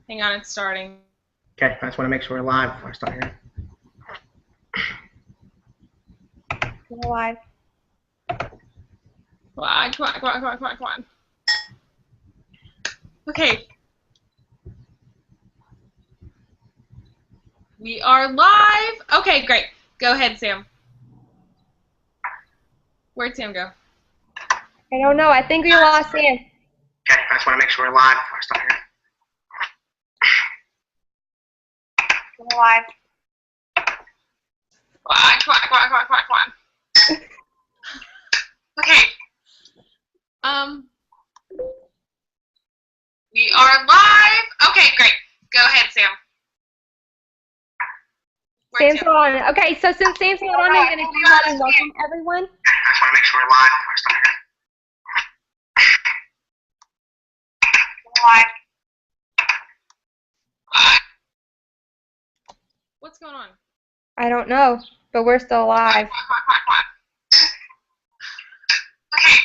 Hang on, it's starting. Okay, I just want to make sure we're live before I start here. We're live. Come on, come on, come on, come on, come on, come on. Okay. We are live. Okay, great. Go ahead, Sam. Where'd Sam go? I don't know. I think we lost Sam. Okay, I just want to make sure we're live before I start here. We're live. Come on, come on, come on, come on, come on, come on. Okay. We are live. Okay, great. Go ahead, Sam. Sam's on. Okay, so since Sam's not on, I'm going to go ahead and welcome everyone. Okay, I just want to make sure we're live before I start here. We're live. What's going on? I don't know, but we're still live. Okay.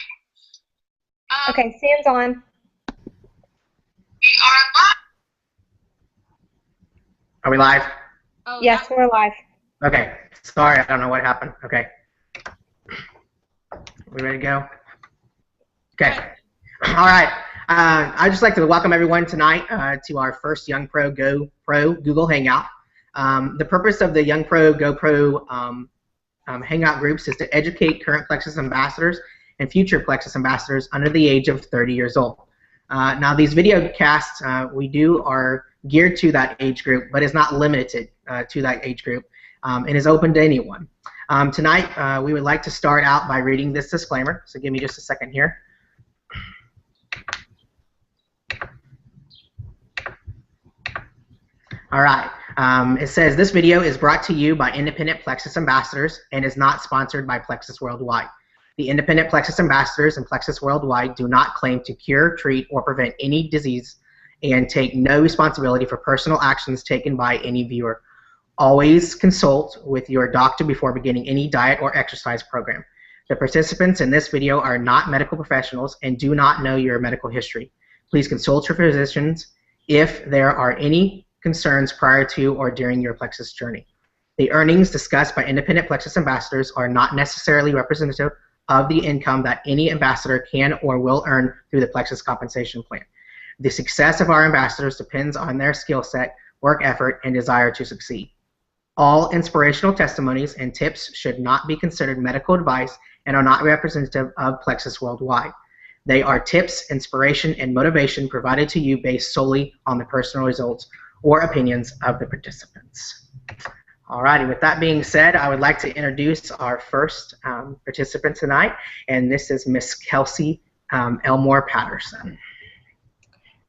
Okay, Sam's on. We are live. Are we live? Oh, Yes, we're live. Okay, sorry, I don't know what happened. Okay. We ready to go? Okay. All right. I'd just like to welcome everyone tonight to our first Young Pro Go Pro Google Hangout. The purpose of the Young Pro Go Pro Hangout groups is to educate current Plexus ambassadors and future Plexus ambassadors under the age of 30 years old. Now, these video casts we do are geared to that age group, but is not limited to that age group, and is open to anyone. Tonight, we would like to start out by reading this disclaimer, so give me just a second here. All right. It says, this video is brought to you by independent Plexus ambassadors and is not sponsored by Plexus Worldwide. The independent Plexus ambassadors and Plexus Worldwide do not claim to cure, treat, or prevent any disease and take no responsibility for personal actions taken by any viewer. Always consult with your doctor before beginning any diet or exercise program. The participants in this video are not medical professionals and do not know your medical history. Please consult your physicians if there are any concerns prior to or during your Plexus journey. The earnings discussed by independent Plexus ambassadors are not necessarily representative of the income that any ambassador can or will earn through the Plexus compensation plan. The success of our ambassadors depends on their skill set, work effort, and desire to succeed. All inspirational testimonies and tips should not be considered medical advice and are not representative of Plexus Worldwide. They are tips, inspiration, and motivation provided to you based solely on the personal results or opinions of the participants. Alrighty, with that being said, I would like to introduce our first participant tonight, and this is Miss Kelsey Elmore Patterson.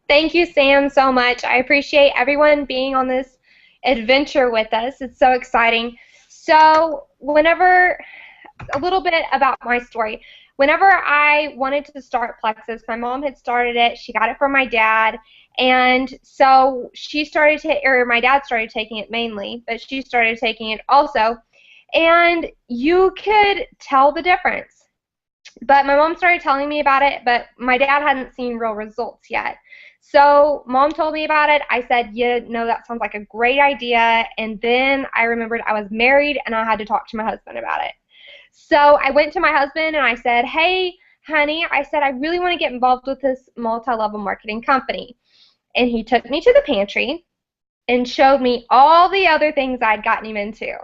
Thank you, Sam, so much. I appreciate everyone being on this adventure with us. It's so exciting. So a little bit about my story. Whenever I wanted to start Plexus, my mom had started it. She got it from my dad. And so my dad started taking it mainly, but she started taking it also. And you could tell the difference. But my mom started telling me about it, but my dad hadn't seen real results yet. So mom told me about it. I said, yeah, no, that sounds like a great idea. And then I remembered I was married and I had to talk to my husband about it. So I went to my husband and I said, hey, honey, I said, I really want to get involved with this multi-level marketing company. And he took me to the pantry and showed me all the other things I'd gotten him into.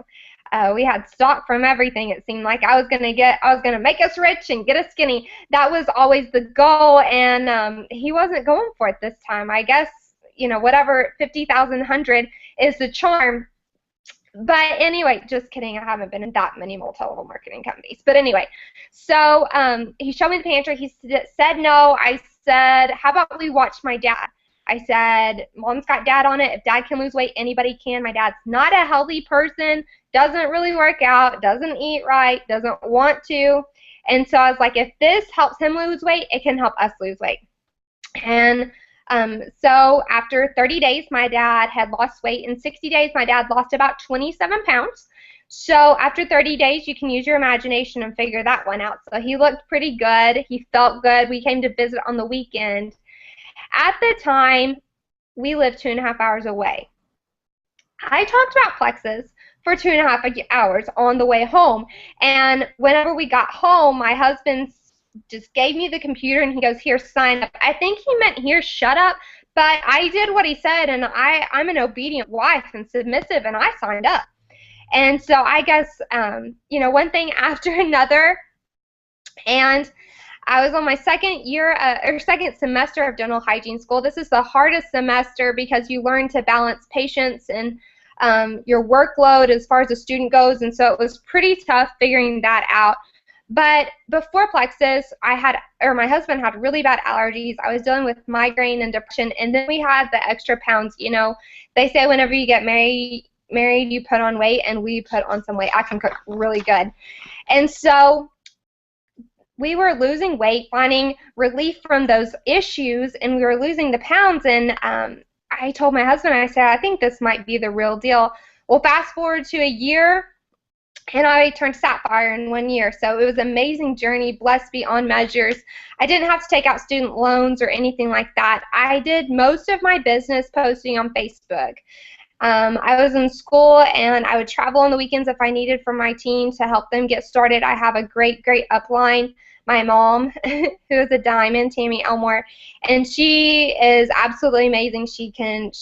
We had stock from everything. It seemed like I was gonna make us rich and get us skinny. That was always the goal, and he wasn't going for it this time. I guess, whatever 50,000, 100 is the charm. But anyway, just kidding. I haven't been in that many multi-level marketing companies. But anyway, so he showed me the pantry. He said no. I said, how about we watch my dad? I said, mom's got dad on it. If dad can lose weight, anybody can. My dad's not a healthy person, doesn't really work out, doesn't eat right, doesn't want to. And so I was like, if this helps him lose weight, it can help us lose weight. And so after 30 days, my dad had lost weight. In 60 days, my dad lost about 27 pounds. So after 30 days, you can use your imagination and figure that one out. So he looked pretty good. He felt good. We came to visit on the weekend. At the time, we live 2.5 hours away. I talked about Plexus for 2.5 hours on the way home, and whenever we got home, my husband just gave me the computer and he goes, "Here, sign up." I think he meant, "Here, shut up," but I did what he said, and I'm an obedient wife and submissive, and I signed up. And so I guess, you know, one thing after another, and I was on my second year or second semester of dental hygiene school. This is the hardest semester because you learn to balance patients and your workload as far as the student goes, and so it was pretty tough figuring that out. But before Plexus, my husband had really bad allergies. I was dealing with migraine and depression, and then we had the extra pounds. You know, they say whenever you get married, you put on weight, and we put on some weight. I can cook really good. And so we were losing weight, finding relief from those issues, and we were losing the pounds, and I told my husband, I said, "I think this might be the real deal." Well, fast forward to a year, and I turned sapphire in 1 year. So it was an amazing journey, blessed beyond measures. I didn't have to take out student loans or anything like that. I did most of my business posting on Facebook. I was in school, and I would travel on the weekends if I needed for my team to help them get started. I have a great, great upline. My mom, who is a diamond, Tammy Elmore, and she is absolutely amazing. She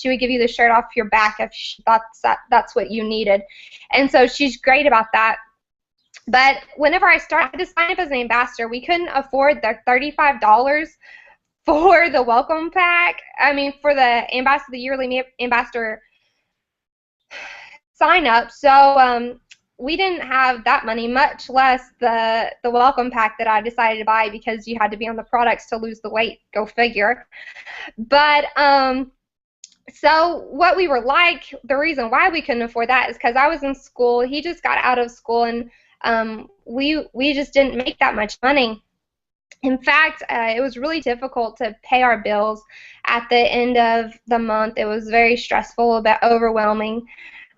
would give you the shirt off your back if she thought that's what you needed. And so she's great about that. But whenever I started to sign up as an ambassador, we couldn't afford the $35 for the welcome pack. I mean, for the ambassador, the yearly ambassador sign up. So we didn't have that money, much less the welcome pack that I decided to buy, because you had to be on the products to lose the weight. Go figure. But so what we were like, the reason why we couldn't afford that is because I was in school. He just got out of school, and we just didn't make that much money. In fact, it was really difficult to pay our bills at the end of the month. It was very stressful, a bit overwhelming.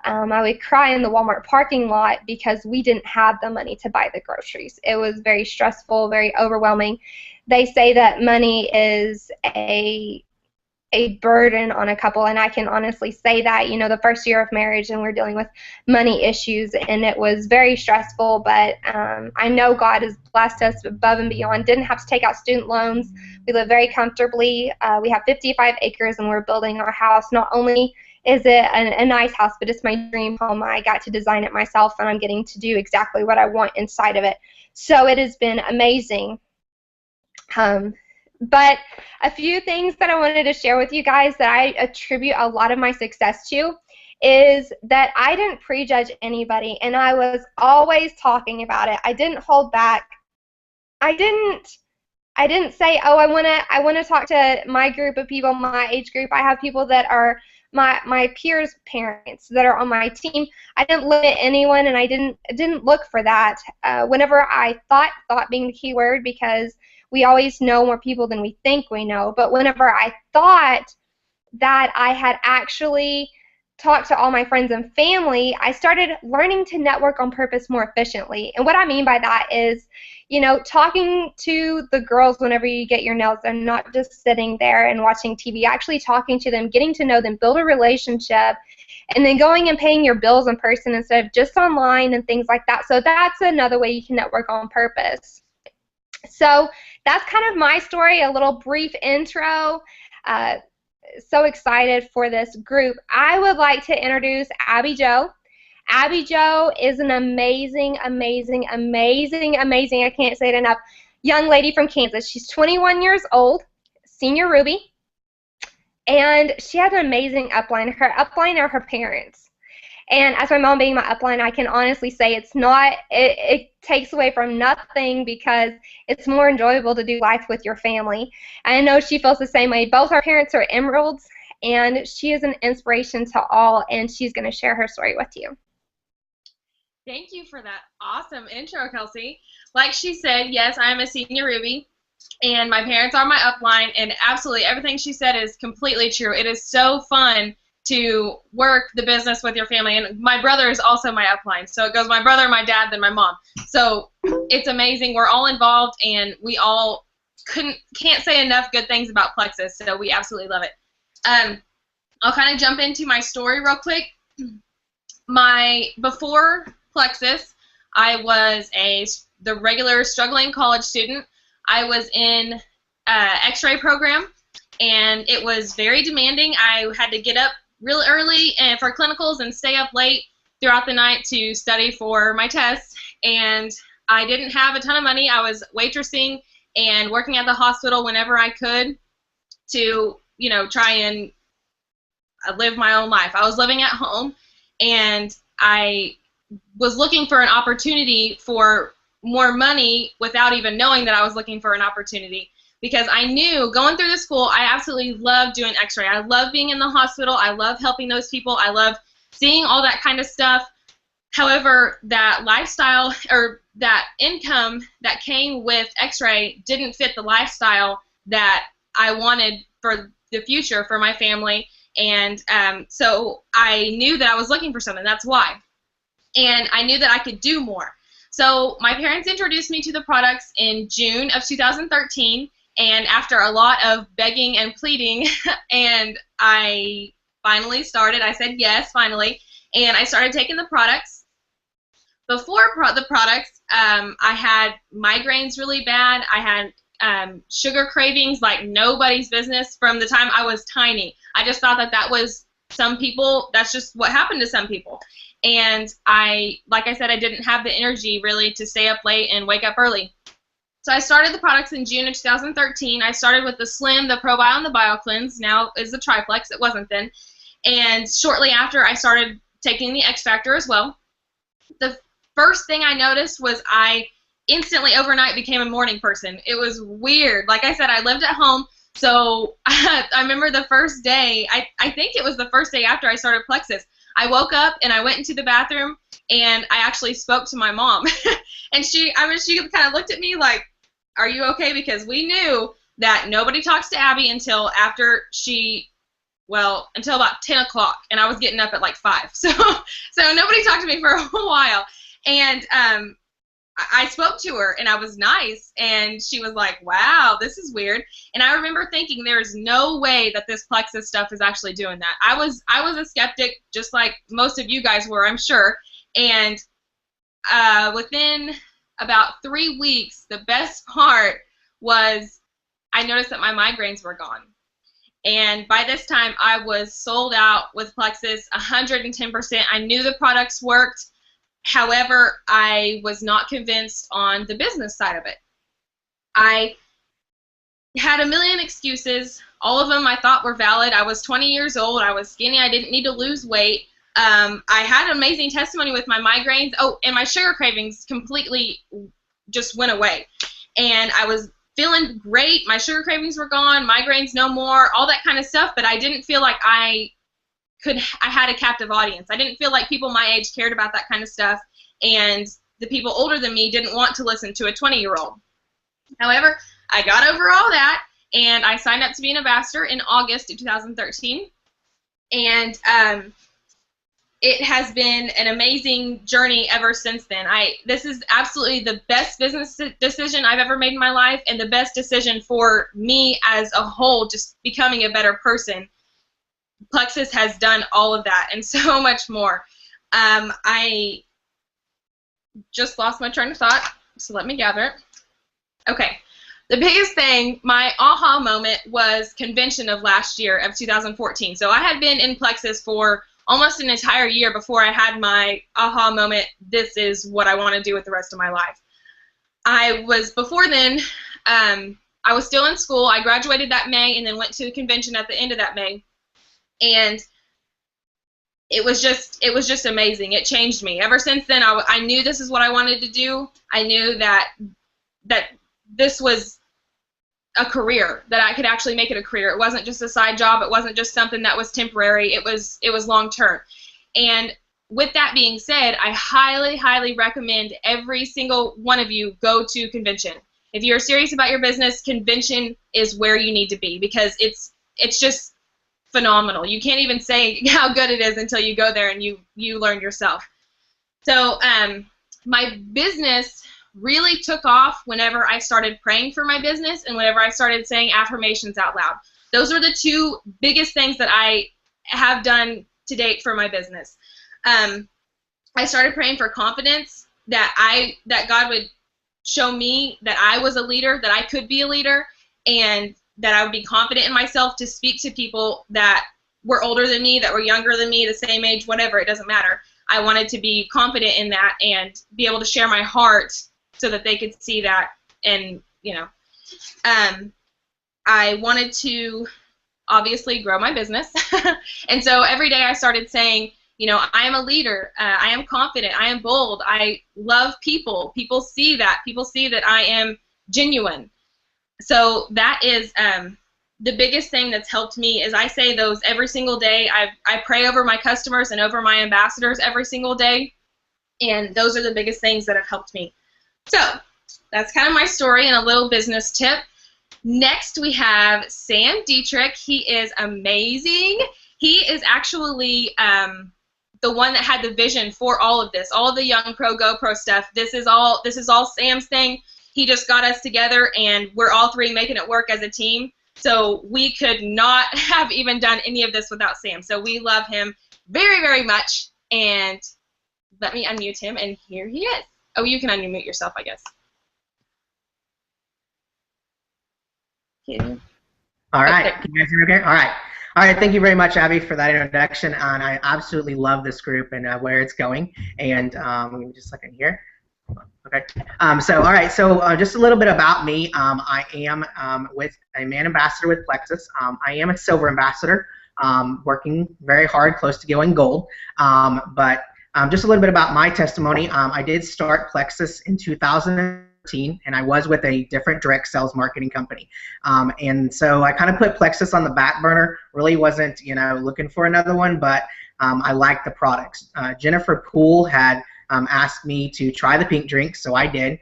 I would cry in the Walmart parking lot because we didn't have the money to buy the groceries. It was very stressful, very overwhelming. They say that money is a burden on a couple, and I can honestly say that. You know, the first year of marriage, and we're dealing with money issues, and it was very stressful, but I know God has blessed us above and beyond. Didn't have to take out student loans. We live very comfortably. We have 55 acres, and we're building our house. Not only is it a nice house, but it's my dream home. I got to design it myself, and I'm getting to do exactly what I want inside of it. So it has been amazing. But a few things that I wanted to share with you guys that I attribute a lot of my success to is that I didn't prejudge anybody, and I was always talking about it. I didn't hold back. I didn't say, "Oh, I want to talk to my group of people, my age group." I have people that are my peers' parents that are on my team. I didn't limit anyone, and I didn't look for that. Whenever I thought being the key word, because we always know more people than we think we know, but whenever I thought that I had actually talked to all my friends and family, I started learning to network on purpose more efficiently. And what I mean by that is, you know, talking to the girls whenever you get your nails done, not just sitting there and watching TV, actually talking to them, getting to know them, build a relationship, and then going and paying your bills in person instead of just online and things like that. So that's another way you can network on purpose. So that's kind of my story, a little brief intro. So excited for this group. I would like to introduce Abby Jo. Abby Jo is an amazing, amazing, amazing, amazing, I can't say it enough, young lady from Kansas. She's 21 years old, senior Ruby, and she has an amazing upline. Her upline are her parents. And as my mom being my upline, I can honestly say it takes away from nothing, because it's more enjoyable to do life with your family. And I know she feels the same way. Both our parents are emeralds, and she is an inspiration to all, and she's going to share her story with you. Thank you for that awesome intro, Kelsey. Like she said, yes, I am a senior Ruby, and my parents are my upline, and absolutely everything she said is completely true. It is so fun to work the business with your family, and my brother is also my upline, so it goes my brother, my dad, then my mom. So it's amazing. We're all involved, and we all can't say enough good things about Plexus, so we absolutely love it. I'll kind of jump into my story real quick. Before Plexus, I was the regular struggling college student. I was in X-ray program, and it was very demanding. I had to get up real early and for clinicals and stay up late throughout the night to study for my tests, and I didn't have a ton of money. I was waitressing and working at the hospital whenever I could to, you know, try and live my own life. I was living at home, and I was looking for an opportunity for more money without even knowing that I was looking for an opportunity, because I knew going through the school, I absolutely loved doing X-ray. I love being in the hospital. I love helping those people. I love seeing all that kind of stuff. However, that lifestyle or that income that came with X-ray didn't fit the lifestyle that I wanted for the future for my family. And so I knew that I was looking for something. That's why. And I knew that I could do more. So my parents introduced me to the products in June of 2013. And after a lot of begging and pleading, and I finally started. I said yes, finally. And I started taking the products. Before the products, I had migraines really bad. I had sugar cravings like nobody's business from the time I was tiny. I just thought that that was some people, that's just what happened to some people. And like I said, I didn't have the energy really to stay up late and wake up early. So I started the products in June of 2013. I started with the Slim, the ProBio, and the BioCleanse. Now is the Triplex. It wasn't then. And shortly after, I started taking the X Factor as well. The first thing I noticed was I instantly overnight became a morning person. It was weird. Like I said, I lived at home, so I remember the first day, I think it was the first day after I started Plexus, I woke up and I went into the bathroom and I actually spoke to my mom. And she kind of looked at me like, are you okay? Because we knew that nobody talks to Abby until until about 10 o'clock, and I was getting up at like 5. So nobody talked to me for a while. And I spoke to her, and I was nice, and she was like, wow, this is weird. And I remember thinking there's no way that this Plexus stuff is actually doing that. I was a skeptic, just like most of you guys were, I'm sure. And within about 3 weeks, the best part was I noticed that my migraines were gone. And by this time, I was sold out with Plexus 110%. I knew the products worked. However, I was not convinced on the business side of it. I had a million excuses. All of them I thought were valid. I was 20 years old. I was skinny. I didn't need to lose weight. I had amazing testimony with my migraines. Oh, and my sugar cravings completely just went away. And I was feeling great. My sugar cravings were gone. Migraines no more. All that kind of stuff. But I didn't feel like I had a captive audience. I didn't feel like people my age cared about that kind of stuff, and the people older than me didn't want to listen to a 20-year-old. However, I got over all that, and I signed up to be an ambassador in August of 2013, and it has been an amazing journey ever since then. This is absolutely the best business decision I've ever made in my life, and the best decision for me as a whole, just becoming a better person. Plexus has done all of that and so much more. I just lost my train of thought, so let me gather it. Okay. The biggest thing, my aha moment, was convention of last year of 2014. So I had been in Plexus for almost an entire year before I had my aha moment, this is what I want to do with the rest of my life. Before then, I was still in school. I graduated that May and then went to the convention at the end of that May. And it was just amazing. It changed me. Ever since then, I knew this is what I wanted to do. I knew that this was a career, that I could actually make it a career. It wasn't just a side job. It wasn't just something that was temporary. It was long term. And with that being said, I highly, highly recommend every single one of you go to convention. If you're serious about your business, convention is where you need to be, because it's just phenomenal. You can't even say how good it is until you go there and you learn yourself. So my business really took off whenever I started praying for my business and whenever I started saying affirmations out loud. Those are the two biggest things that I have done to date for my business. I started praying for confidence, that God would show me that I was a leader, that I could be a leader, and that I would be confident in myself to speak to people that were older than me, that were younger than me, the same age, whatever, it doesn't matter. I wanted to be confident in that and be able to share my heart so that they could see that. And, you know, I wanted to obviously grow my business. And so every day I started saying, you know, I am a leader. I am confident. I am bold. I love people. People see that. People see that I am genuine. So that is the biggest thing that's helped me. Is I say those every single day. I pray over my customers and over my ambassadors every single day. And those are the biggest things that have helped me. So that's kind of my story and a little business tip. Next, we have Sam Dietrich. He is amazing. He is actually the one that had the vision for all of this, all of the Young Pro GoPro stuff. This is all Sam's thing. He just got us together, and we're all three making it work as a team. So we could not have even done any of this without Sam. So we love him very, very much. And let me unmute him, and here he is. Oh, you can unmute yourself, I guess. All right. Can you guys hear me okay? All right. All right. Thank you very much, Abby, for that introduction. And I absolutely love this group and where it's going. And give me just a second here. Okay. All right. So just a little bit about me. I am with a man ambassador with Plexus. I am a silver ambassador, working very hard, close to going gold. But just a little bit about my testimony. I did start Plexus in 2013, and I was with a different direct sales marketing company. And so I kind of put Plexus on the back burner. Really wasn't, you know, looking for another one, but I liked the products. Jennifer Poole had asked me to try the pink drink, so I did.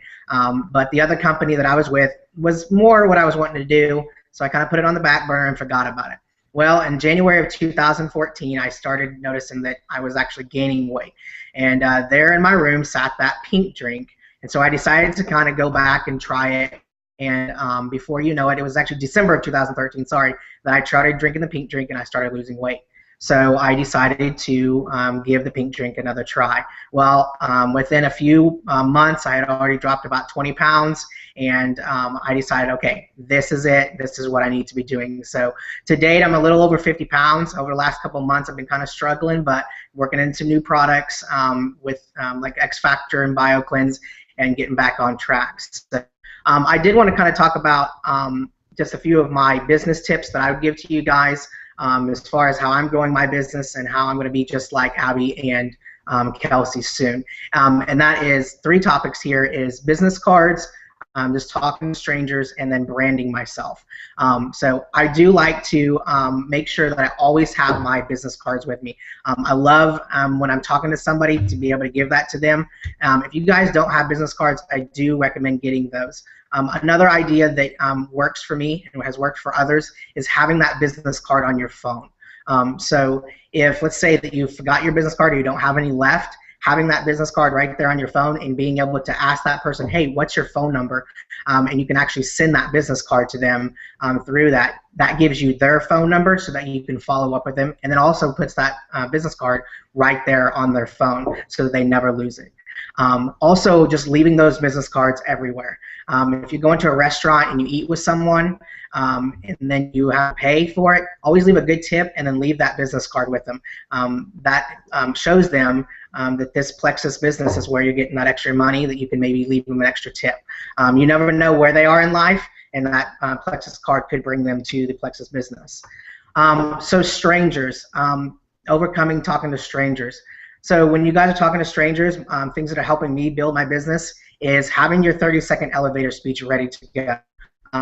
But the other company that I was with was more what I was wanting to do, so I kind of put it on the back burner and forgot about it. Well, in January of 2014, I started noticing that I was actually gaining weight. And there in my room sat that pink drink. And so I decided to kind of go back and try it. And before you know it, it was actually December of 2013, sorry, that I started drinking the pink drink and I started losing weight. So I decided to give the pink drink another try. Well, within a few months, I had already dropped about 20 pounds, and I decided, okay, this is it. This is what I need to be doing. So to date, I'm a little over 50 pounds. Over the last couple of months, I've been kind of struggling, but working into new products with like X Factor and BioCleanse and getting back on track. So, I did want to kind of talk about just a few of my business tips that I would give to you guys. As far as how I'm growing my business and how I'm going to be just like Abby and Kelsey soon. And that is 3 topics here is business cards, just talking to strangers, and then branding myself. So I do like to make sure that I always have my business cards with me. I love when I'm talking to somebody to be able to give that to them. If you guys don't have business cards, I do recommend getting those. Another idea that works for me and has worked for others is having that business card on your phone. So if, let's say that you forgot your business card or you don't have any left, having that business card right there on your phone and being able to ask that person, hey, what's your phone number? And you can actually send that business card to them through that. That gives you their phone number so that you can follow up with them, and then also puts that business card right there on their phone so that they never lose it. Also, just leaving those business cards everywhere. If you go into a restaurant and you eat with someone and then you have to pay for it, always leave a good tip and then leave that business card with them. That shows them that this Plexus business is where you're getting that extra money, that you can maybe leave them an extra tip. You never know where they are in life, and that Plexus card could bring them to the Plexus business. So strangers, overcoming talking to strangers. So when you guys are talking to strangers, things that are helping me build my business is having your 30-second elevator speech ready to go.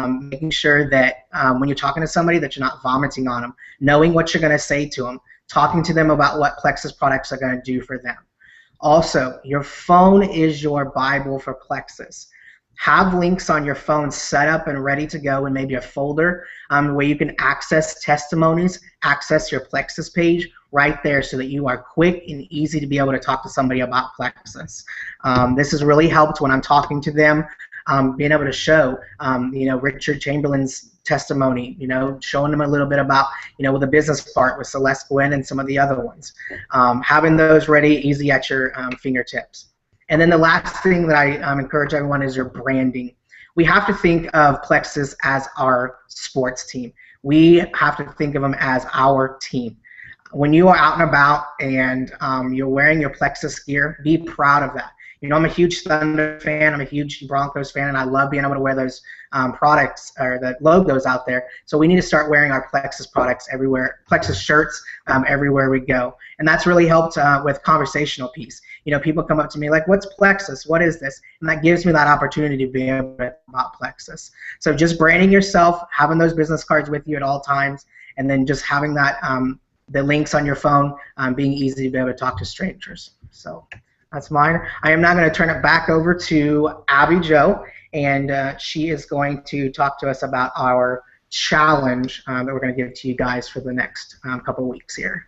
Making sure that when you're talking to somebody that you're not vomiting on them, knowing what you're going to say to them, talking to them about what Plexus products are going to do for them. Also, your phone is your Bible for Plexus. Have links on your phone set up and ready to go in maybe a folder where you can access testimonies, access your Plexus page right there so that you are quick and easy to be able to talk to somebody about Plexus. This has really helped when I'm talking to them, being able to show, you know, Richard Chamberlain's testimony, you know, showing them a little bit about, you know, the business part with Celeste Gwynn and some of the other ones. Having those ready, easy at your fingertips. And then the last thing that I encourage everyone is your branding. We have to think of Plexus as our sports team. We have to think of them as our team. When you are out and about and you're wearing your Plexus gear, be proud of that. You know, I'm a huge Thunder fan, I'm a huge Broncos fan, and I love being able to wear those products or the logos out there. So we need to start wearing our Plexus products everywhere, Plexus shirts everywhere we go. And that's really helped with conversational piece. You know, people come up to me like, what's Plexus? What is this? And that gives me that opportunity to be able to talk about Plexus. So just branding yourself, having those business cards with you at all times, and then just having that the links on your phone, being easy to be able to talk to strangers. So that's mine. I am now going to turn it back over to Abby Jo, and she is going to talk to us about our challenge that we're going to give to you guys for the next couple weeks here.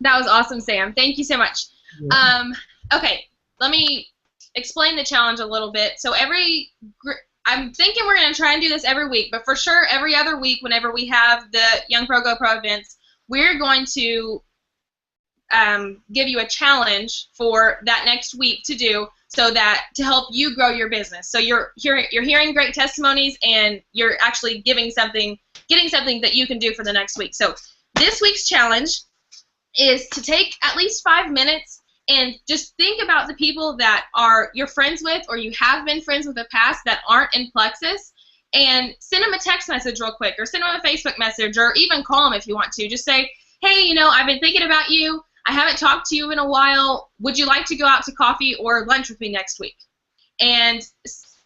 That was awesome, Sam. Thank you so much. Okay, let me explain the challenge a little bit. So I'm thinking we're going to try and do this every week, but for sure every other week whenever we have the Young Pro Go Pro events, we're going to give you a challenge for that next week to do, so that to help you grow your business. So you're hearing great testimonies, and you're actually getting something that you can do for the next week. So this week's challenge is to take at least 5 minutes and just think about the people that are you're friends with, or you have been friends with in the past that aren't in Plexus, and send them a text message real quick, or send them a Facebook message, or even call them if you want to. Just say, hey, you know, I've been thinking about you. I haven't talked to you in a while. Would you like to go out to coffee or lunch with me next week? And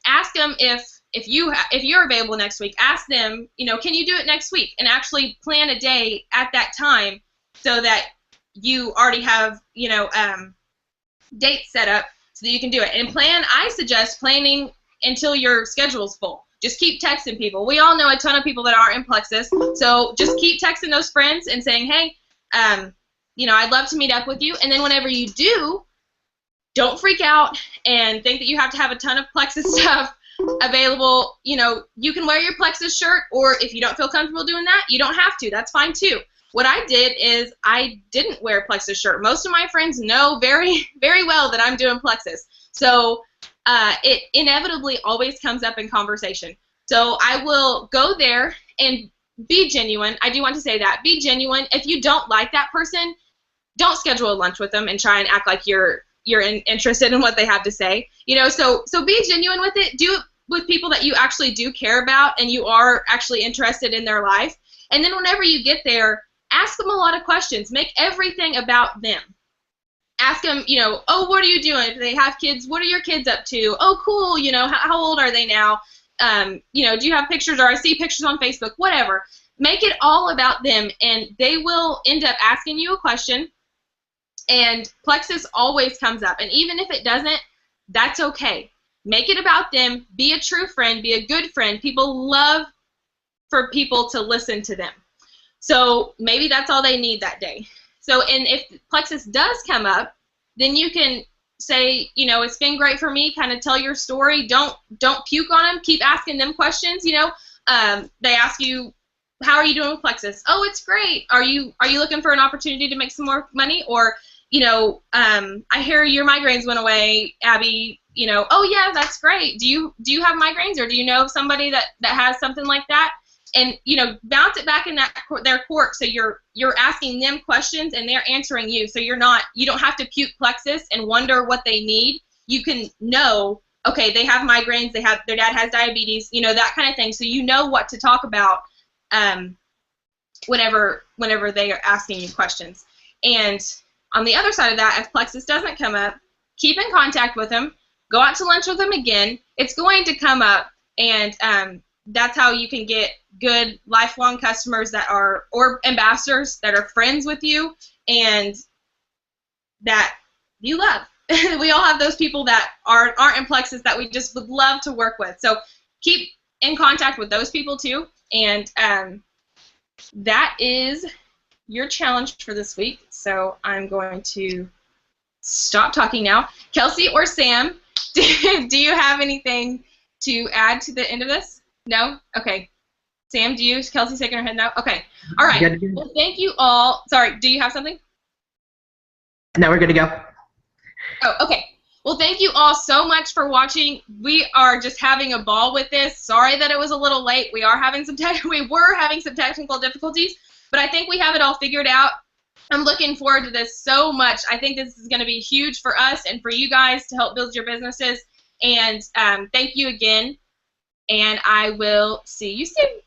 ask them if you're available next week. Ask them, you know, can you do it next week? And actually plan a day at that time so that you already have, you know, dates set up so that you can do it. And I suggest planning until your schedule's full. Just keep texting people. We all know a ton of people that are in Plexus, so just keep texting those friends and saying, hey, you know, I'd love to meet up with you. And then whenever you do, don't freak out and think that you have to have a ton of Plexus stuff available. You know, you can wear your Plexus shirt, or if you don't feel comfortable doing that, you don't have to. That's fine too. What I did is I didn't wear a Plexus shirt. Most of my friends know very, very well that I'm doing Plexus. So it inevitably always comes up in conversation. So I will go there and be genuine. I do want to say that. Be genuine. If you don't like that person, don't schedule a lunch with them and try and act like you're interested in what they have to say. You know, so be genuine with it. Do it with people that you actually do care about and you are actually interested in their life. And then whenever you get there, ask them a lot of questions. Make everything about them. Ask them, you know, oh, what are you doing? Do they have kids? What are your kids up to? Oh, cool. You know, how old are they now? You know, do you have pictures, or I see pictures on Facebook? Whatever. Make it all about them, and they will end up asking you a question, and Plexus always comes up. And even if it doesn't, that's okay. Make it about them. Be a true friend. Be a good friend. People love for people to listen to them. So maybe that's all they need that day. So, and if Plexus does come up, then you can say, you know, it's been great for me. Kind of tell your story. Don't puke on them. Keep asking them questions. You know, they ask you, how are you doing with Plexus? Oh, it's great. Are you looking for an opportunity to make some more money? Or, you know, I hear your migraines went away, Abby. You know, oh yeah, that's great. Do you have migraines, or do you know of somebody that has something like that? And, you know, bounce it back in their court, so you're asking them questions and they're answering you. So you don't have to puke Plexus and wonder what they need. You can know, okay, they have migraines, their dad has diabetes, you know, that kind of thing. So you know what to talk about whenever they are asking you questions. And on the other side of that, if Plexus doesn't come up, keep in contact with them. Go out to lunch with them again. It's going to come up, and that's how you can get good lifelong customers or ambassadors that are friends with you and that you love. We all have those people that aren't in Plexus that we just would love to work with. So keep in contact with those people too. And that is your challenge for this week. So I'm going to stop talking now. Kelsey or Sam, do you have anything to add to the end of this? No? Okay. Sam, do you? Is Kelsey shaking her head no? Okay. All right. Good. Well, thank you all. Sorry, do you have something? No, we're good to go. Oh, okay. Well, thank you all so much for watching. We are just having a ball with this. Sorry that it was a little late. We were having some technical difficulties, but I think we have it all figured out. I'm looking forward to this so much. I think this is going to be huge for us and for you guys to help build your businesses. And thank you again, and I will see you soon.